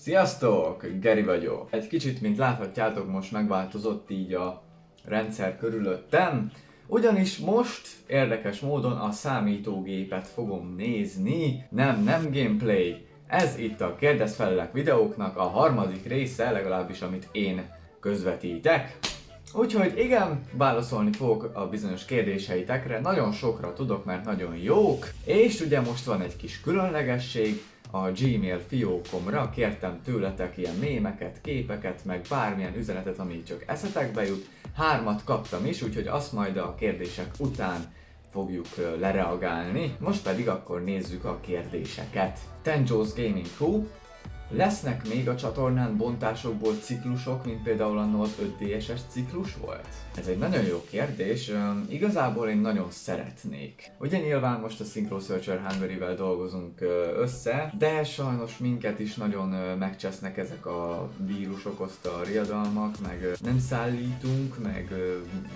Sziasztok! Geri vagyok. Egy kicsit, mint láthatjátok, most megváltozott így a rendszer körülöttem, ugyanis most érdekes módon a számítógépet fogom nézni, nem gameplay. Ez itt a kérdezfelelek videóknak a harmadik része, legalábbis amit én közvetítek. Úgyhogy igen, válaszolni fogok a bizonyos kérdéseitekre, nagyon sokra tudok, mert nagyon jók, és ugye most van egy kis különlegesség, a Gmail fiókomra kértem tőletek ilyen mémeket, képeket, meg bármilyen üzenetet, ami csak eszetekbe jut. 3 kaptam is, úgyhogy azt majd a kérdések után fogjuk lereagálni. Most pedig akkor nézzük a kérdéseket. Tenjo's Gaming Crew. Lesznek még a csatornán bontásokból ciklusok, mint például annó az 5DSS ciklus volt? Ez egy nagyon jó kérdés, igazából én nagyon szeretnék. Ugye nyilván most a Synchro Searcher Hungary-vel dolgozunk össze, de sajnos minket is nagyon megcsesznek ezek a vírus okozta riadalmak, meg nem szállítunk, meg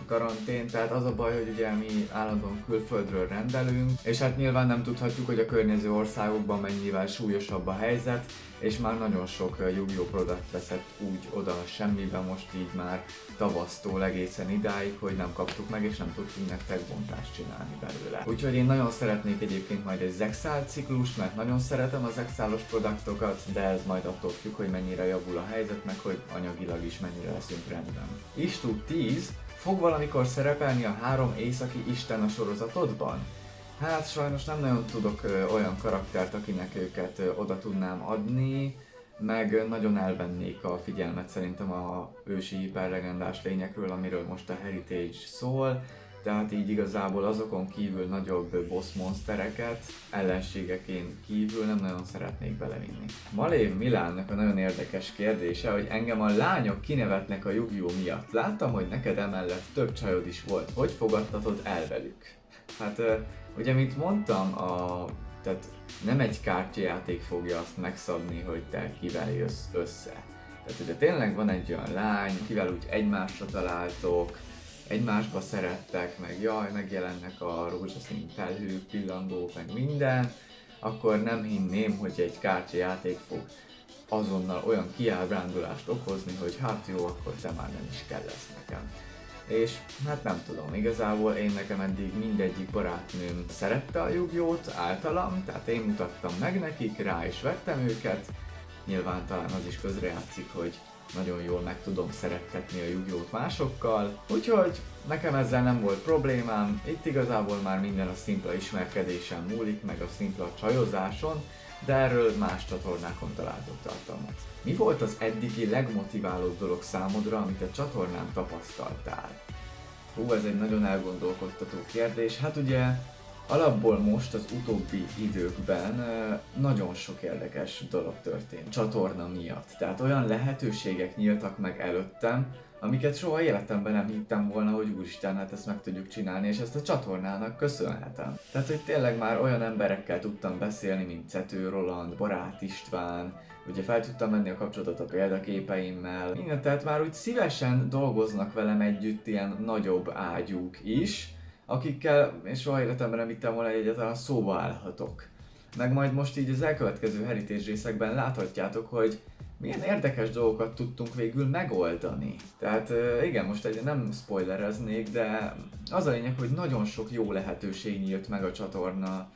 karantén, tehát az a baj, hogy ugye mi állandóan külföldről rendelünk, és hát nyilván nem tudhatjuk, hogy a környező országokban mennyivel súlyosabb a helyzet, és már nagyon sok Yu-Gi-Oh! Product veszett úgy oda semmibe most így már tavasztól egészen idáig, hogy nem kaptuk meg és nem tudtunk nektek bontást csinálni belőle. Úgyhogy én nagyon szeretnék egyébként majd egy Zexal ciklust, mert nagyon szeretem az Zexalos produktokat, de ez majd attól függ, hogy mennyire javul a helyzet, meg hogy anyagilag is mennyire leszünk rendben. Istu 10 fog valamikor szerepelni a 3 északi isten a sorozatodban? Hát sajnos nem nagyon tudok olyan karaktert, akinek őket oda tudnám adni, meg nagyon elvennék a figyelmet szerintem a ősi hiperlegendás lényekről, amiről most a Heritage szól, tehát így igazából azokon kívül nagyobb boss monstereket, ellenségekén kívül nem nagyon szeretnék belevinni. Malév Milánnak a nagyon érdekes kérdése, hogy engem a lányok kinevetnek a Yu-Gi-Oh! Miatt. Láttam, hogy neked emellett több csajod is volt. Hogy fogadtatod el velük? Hát ugye, mint mondtam, tehát nem egy kártyajáték fogja azt megszabni, hogy te kivel jössz össze. Tehát ugye tényleg van egy olyan lány, kivel úgy egymásra találtok, egymásba szerettek, meg jaj, megjelennek a rózsaszín felhők, pillangók, meg minden, akkor nem hinném, hogy egy kártyajáték fog azonnal olyan kiábrándulást okozni, hogy hát jó, akkor te már nem is kell lesz nekem. És hát nem tudom, igazából én nekem eddig mindegyik barátnőm szerette a Yu-Gi-Oh!-t általam, tehát én mutattam meg nekik, rá is vettem őket. Nyilván talán az is közrejátszik, hogy nagyon jól meg tudom szerettetni a Yu-Gi-Oh!-t másokkal, úgyhogy nekem ezzel nem volt problémám, itt igazából már minden a szimpla ismerkedésen múlik, meg a szimpla csajozáson, de erről más csatornákon találtok tartalmat. Mi volt az eddigi legmotiválóbb dolog számodra, amit a csatornán tapasztaltál? Hú, ez egy nagyon elgondolkodtató kérdés. Hát ugye alapból most az utóbbi időkben nagyon sok érdekes dolog történt csatorna miatt. Tehát olyan lehetőségek nyíltak meg előttem, amiket soha életemben nem hittem volna, hogy úristen, hát ezt meg tudjuk csinálni, és ezt a csatornának köszönhetem. Tehát, hogy tényleg már olyan emberekkel tudtam beszélni, mint Cető Roland, Barát István, ugye fel tudtam menni a kapcsolatot a példaképeimmel, minden, tehát már úgy szívesen dolgoznak velem együtt ilyen nagyobb ágyúk is, akikkel én soha életemben nem hittem volna, hogy egyáltalán szóba állhatok. Meg majd most így az elkövetkező Heritage részekben láthatjátok, hogy milyen érdekes dolgokat tudtunk végül megoldani. Tehát igen, most nem spoilereznék, de az a lényeg, hogy nagyon sok jó lehetőség nyílt meg a csatorna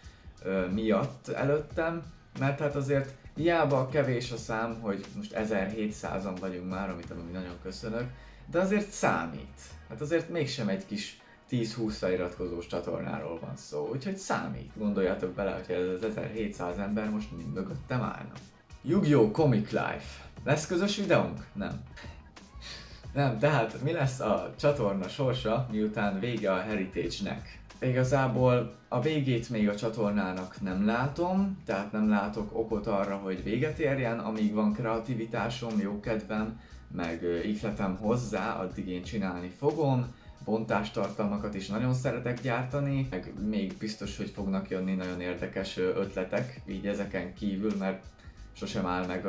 miatt előttem, mert hát azért hiába kevés a szám, hogy most 1700-an vagyunk már, amit nagyon köszönök, de azért számít. Hát azért mégsem egy kis 10-20 feliratkozós csatornáról van szó, úgyhogy számít. Gondoljátok bele, hogy ez az 1700 ember most mind mögöttem állna. Yu-Gi-Oh! Comic Life. Lesz közös videónk? Nem. Nem, tehát mi lesz a csatorna sorsa, miután vége a Heritage-nek? Igazából a végét még a csatornának nem látom, tehát nem látok okot arra, hogy véget érjen, amíg van kreativitásom, jókedvem, meg ihletem hozzá, addig én csinálni fogom. Bontástartalmakat is nagyon szeretek gyártani, meg még biztos, hogy fognak jönni nagyon érdekes ötletek, így ezeken kívül, mert sosem áll meg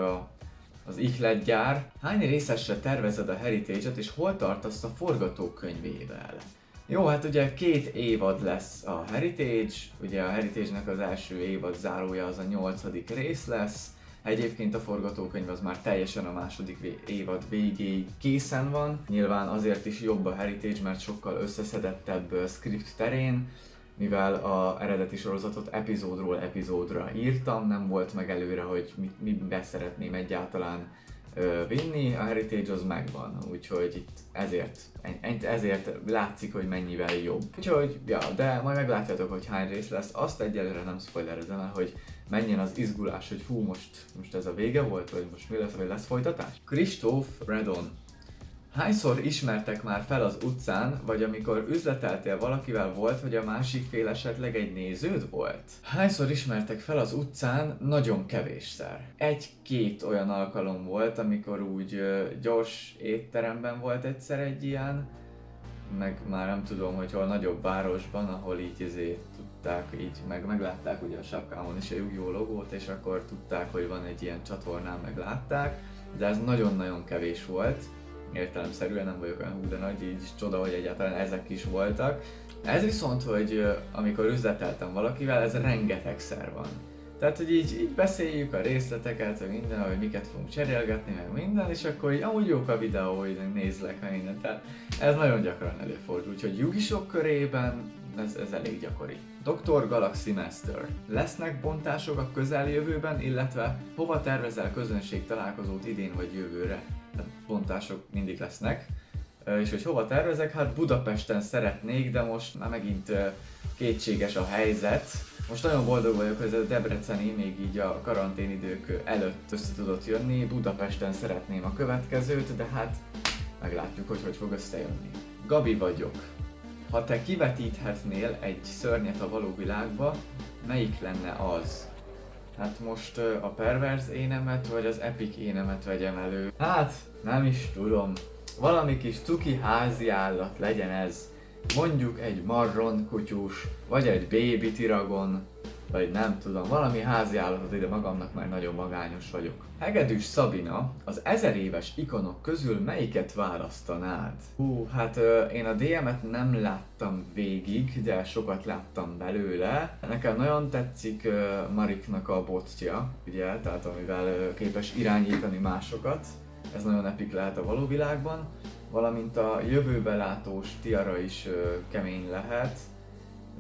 az ihletgyár. Hány részesre tervezed a Heritage-et, és hol tartasz a forgatókönyvével? Jó, hát ugye 2 évad lesz a Heritage, ugye a Heritage-nek az első évad zárója az a 8. rész lesz, Egyébként a forgatókönyv az már teljesen a második évad végéig készen van. Nyilván azért is jobb a Heritage, mert sokkal összeszedettebb script terén, mivel az eredeti sorozatot epizódról epizódra írtam, nem volt meg előre, hogy mit szeretném egyáltalán vinni, a Heritage az megvan, úgyhogy itt ezért látszik, hogy mennyivel jobb. Úgyhogy, ja, de majd meglátjátok, hogy hány rész lesz, azt egyelőre nem spoilerezem el, hogy menjen az izgulás, hogy hú, most ez a vége volt, vagy most mi lesz, vagy lesz folytatás? Kristóf Redon. Hányszor ismertek már fel az utcán, vagy amikor üzleteltél valakivel volt, hogy a másik fél esetleg egy néződ volt? Hányszor ismertek fel az utcán? Nagyon kevésszer. Egy-két olyan alkalom volt, amikor úgy gyors étteremben volt egyszer egy ilyen, meg már nem tudom, hogy hol nagyobb városban, ahol így tudták, így meglátták ugye a sapkámon is a Yu-Gi-Oh! Logót, és akkor tudták, hogy van egy ilyen csatornán, meglátták, de ez nagyon-nagyon kevés volt. Értelemszerűen nem vagyok olyan hú de nagy, így csoda, hogy egyáltalán ezek is voltak. Ez viszont, hogy amikor üzleteltem valakivel, ez rengetegszer van. Tehát, hogy így beszéljük a részleteket, hogy minden, hogy miket fogunk cserélgetni, meg minden, és akkor így amúgy jók a videó, hogy nézlek, meg minden. Tehát ez nagyon gyakran előfordul, úgyhogy Yugisok körében ez elég gyakori. Dr. Galaxy Master. Lesznek bontások a közeljövőben, illetve hova tervezel közönség találkozót idén vagy jövőre? Hát bontások mindig lesznek. És hogy hova tervezek? Hát Budapesten szeretnék, de most már megint kétséges a helyzet. Most nagyon boldog vagyok, hogy ez a debreceni még így a karanténidők előtt össze tudott jönni. Budapesten szeretném a következőt, de hát meglátjuk, hogy fog összejönni. Gabi vagyok. Ha te kivetíthetnél egy szörnyet a való világba, melyik lenne az? Hát most a perverz énemet vagy az epic énemet vegyem elő? Hát nem is tudom. Valami kis cuki házi állat legyen ez. Mondjuk egy marron kutyus, vagy egy baby tiragon, vagy nem tudom, valami házi állatot, ide magamnak már nagyon magányos vagyok. Hegedűs Szabina, az 1000 éves ikonok közül melyiket választanád? Hát én a DM-et nem láttam végig, de sokat láttam belőle. Nekem nagyon tetszik Mariknak a botja, ugye, tehát amivel képes irányítani másokat. Ez nagyon epik lehet a való világban. Valamint a jövőbe látós tiara is kemény lehet,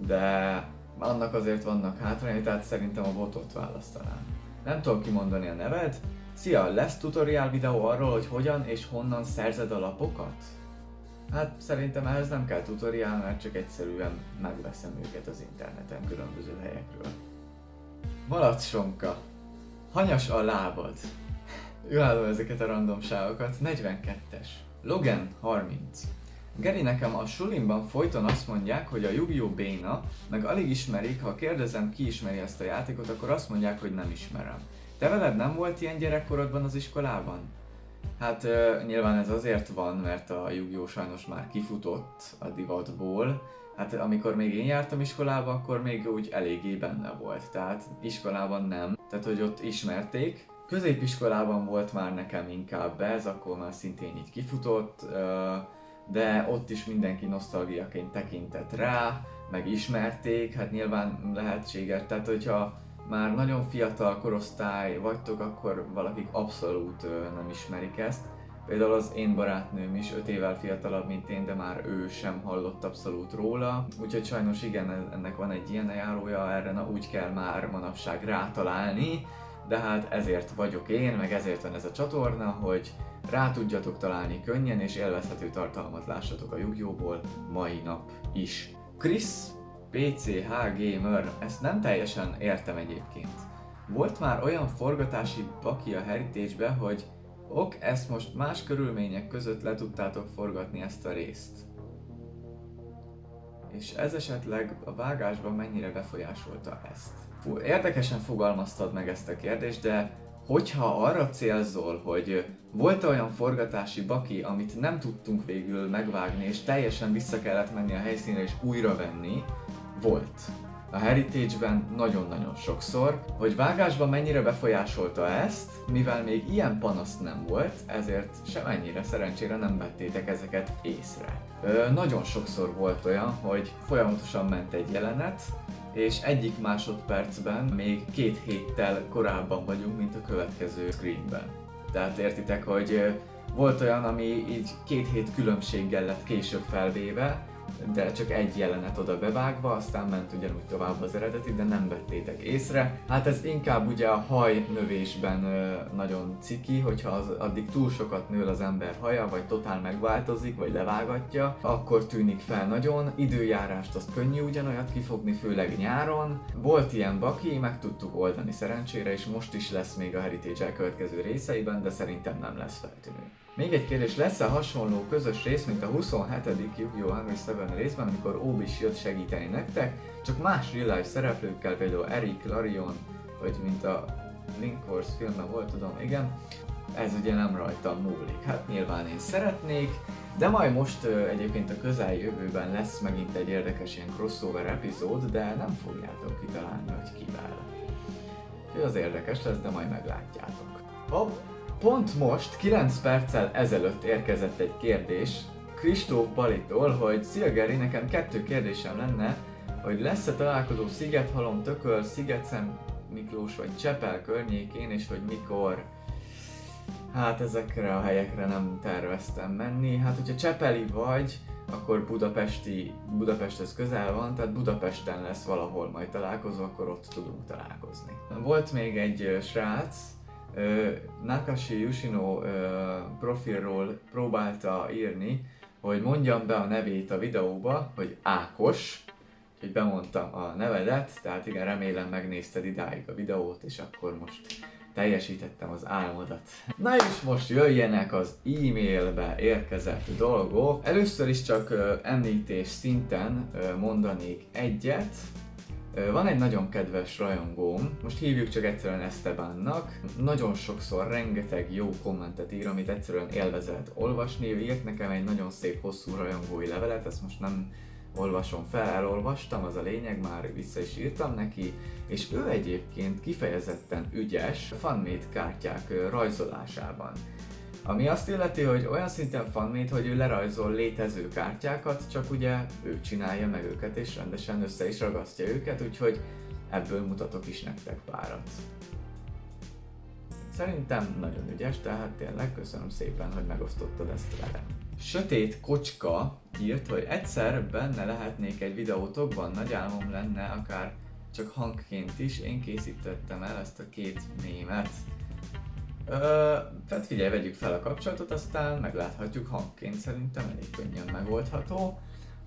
de annak azért vannak hátrányai, tehát szerintem a botot választanám. Nem tudom kimondani a neved. Szia, lesz tutoriál videó arról, hogy hogyan és honnan szerzed a lapokat? Hát szerintem ehhez nem kell tutoriál, mert csak egyszerűen megveszem őket az interneten különböző helyekről. Malacsonka. Hanyas a lábad. Imádom ezeket a randomságokat. 42-es. Logan 30. Geri, nekem a sulimban folyton azt mondják, hogy a Yu-Gi-Oh! Béna, meg alig ismerik, ha kérdezem ki ismeri ezt a játékot, akkor azt mondják, hogy nem ismerem. Te veled nem volt ilyen gyerekkorodban az iskolában? Hát nyilván ez azért van, mert a Yu-Gi-Oh! Sajnos már kifutott a divatból. Hát amikor még én jártam iskolába, akkor még úgy eléggé benne volt, tehát iskolában nem. Tehát hogy ott ismerték. Középiskolában volt már nekem inkább ez, akkor már szintén így kifutott, de ott is mindenki nosztalgiaként tekintett rá, meg ismerték, hát nyilván lehetséges, tehát hogyha már nagyon fiatal korosztály vagytok, akkor valakik abszolút nem ismerik ezt. Például az én barátnőm is 5 évvel fiatalabb, mint én, de már ő sem hallott abszolút róla. Úgyhogy sajnos igen, ennek van egy ilyen járója, erre úgy kell már manapság rátalálni. De hát ezért vagyok én, meg ezért van ez a csatorna, hogy rá tudjatok találni könnyen és élvezhető tartalmat lássatok a Yu-Gi-Oh!-ból mai nap is. Chris PCH Gamer, ezt nem teljesen értem egyébként. Volt már olyan forgatási baki a Heritage-be, hogy ezt most más körülmények között le tudtátok forgatni ezt a részt. És ez esetleg a vágásban mennyire befolyásolta ezt? Érdekesen fogalmaztad meg ezt a kérdést, de hogyha arra célzol, hogy volt olyan forgatási baki, amit nem tudtunk végül megvágni, és teljesen vissza kellett menni a helyszínre és újra venni, volt. A Heritage-ben nagyon-nagyon sokszor, hogy vágásban mennyire befolyásolta ezt, mivel még ilyen panasz nem volt, ezért semennyire szerencsére nem vettétek ezeket észre. Nagyon sokszor volt olyan, hogy folyamatosan ment egy jelenet, és egyik másodpercben még 2 héttel korábban vagyunk, mint a következő screenben. Tehát értitek, hogy volt olyan, ami így 2 hét különbséggel lett később felvéve, de csak egy jelenet oda bevágva, aztán ment ugyanúgy tovább az eredeti, de nem vettétek észre. Hát ez inkább ugye a hajnövésben nagyon ciki, hogyha addig túl sokat nő az ember haja, vagy totál megváltozik, vagy levágatja, akkor tűnik fel nagyon. Időjárást azt könnyű ugyanolyat kifogni, főleg nyáron. Volt ilyen baki, meg tudtuk oldani szerencsére, és most is lesz még a Heritage elkövetkező részeiben, de szerintem nem lesz feltűnő. Még egy kérdés, lesz-e hasonló közös rész, mint a 27. Yu-Gi-Oh! Hungry 7 részben, amikor Obis jött segíteni nektek, csak más real life szereplőkkel, például Eric, Larion, vagy mint a Link Wars filmben volt, tudom, igen. Ez ugye nem rajtam múlik. Hát nyilván én szeretnék, de majd most egyébként a közeljövőben lesz megint egy érdekes ilyen crossover epizód, de nem fogjátok kitalálni, hogy kivel. Úgyhogy az érdekes lesz, de majd meglátjátok. Pont most, 9 perccel ezelőtt érkezett egy kérdés Kristóf Balitól, hogy szia Geri, nekem 2 kérdésem lenne, hogy lesz-e találkozó Szigethalom, Tököl, Szigetszent Miklós vagy Csepel környékén, és hogy mikor. Hát ezekre a helyekre nem terveztem menni. Hát hogyha csepeli vagy, akkor Budapesthez közel van, tehát Budapesten lesz valahol majd találkozó, akkor ott tudunk találkozni. Volt még egy srác, Nakashi Yoshino profilról próbálta írni, hogy mondjam be a nevét a videóba, hogy Ákos, úgyhogy bemondtam a nevedet, tehát igen, remélem megnézted idáig a videót, és akkor most teljesítettem az álmodat. Na és most jöjjenek az e-mailbe érkezett dolgok. Először is csak említés szinten mondanék egyet. Van egy nagyon kedves rajongóm, most hívjuk csak egyszerűen Estebannak. Nagyon sokszor rengeteg jó kommentet ír, amit egyszerűen élvezett olvasni. Ő írt nekem egy nagyon szép hosszú rajongói levelet, ezt most nem olvasom fel, elolvastam, az a lényeg, már vissza is írtam neki, és ő egyébként kifejezetten ügyes fanmade kártyák rajzolásában. Ami azt illeti, hogy olyan szinten fanmade, hogy ő lerajzol létező kártyákat, csak ugye ő csinálja meg őket és rendesen össze is ragasztja őket, úgyhogy ebből mutatok is nektek párat. Szerintem nagyon ügyes, tehát tényleg köszönöm szépen, hogy megosztottad ezt velem. Sötét Kocska írt, hogy egyszer benne lehetnék egy videótokban, nagy álmom lenne, akár csak hangként is, én készítettem el ezt a 2 mémet. Tehát figyelj, vegyük fel a kapcsolatot, aztán megláthatjuk hangként, szerintem elég könnyen megoldható.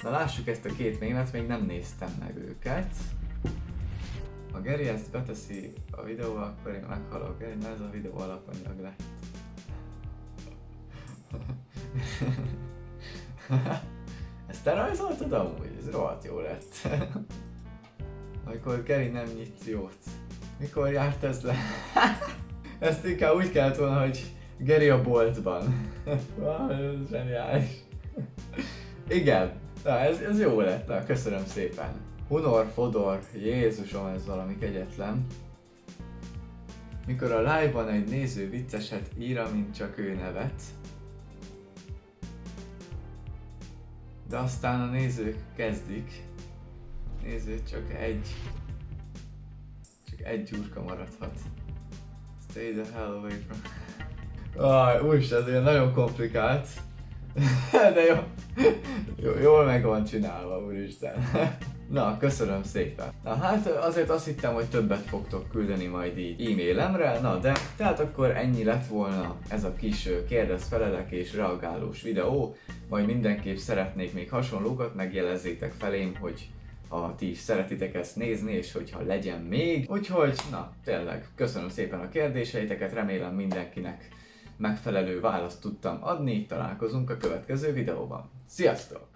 Na lássuk ezt a 2 mémet, még nem néztem meg őket. Ha Geri ezt beteszi a videóba, akkor én meghalok. Geri, ez a videó alapanyag lett. Ezt te rajzoltad amúgy? Ez rohadt jó lett. Amikor Geri nem nyit jót. Mikor járt ez le? Ezt inkább úgy kellett volna, hogy Geri a boltban. Ez zseniális. Igen, na, ez jó lett, na, köszönöm szépen. Hunor Fodor, Jézusom, ez valami kegyetlen. Mikor a live-ban egy néző vicceset ír, amint csak ő nevet, de aztán a nézők kezdik. Néző, csak egy gyurka maradhat. Stay the hell away from... Úristen, ez ilyen nagyon komplikált. De jól meg van csinálva, úristen. Na, köszönöm szépen. Na hát azért azt hittem, hogy többet fogtok küldeni majd így e-mailemre, na de tehát akkor ennyi lett volna ez a kis kérdez-felelek és reagálós videó. Majd mindenképp szeretnék még hasonlókat, megjelezzétek felém, hogy ha ti is szeretitek ezt nézni, és hogyha legyen még. Úgyhogy, na, tényleg, köszönöm szépen a kérdéseiteket, remélem mindenkinek megfelelő választ tudtam adni, találkozunk a következő videóban. Sziasztok!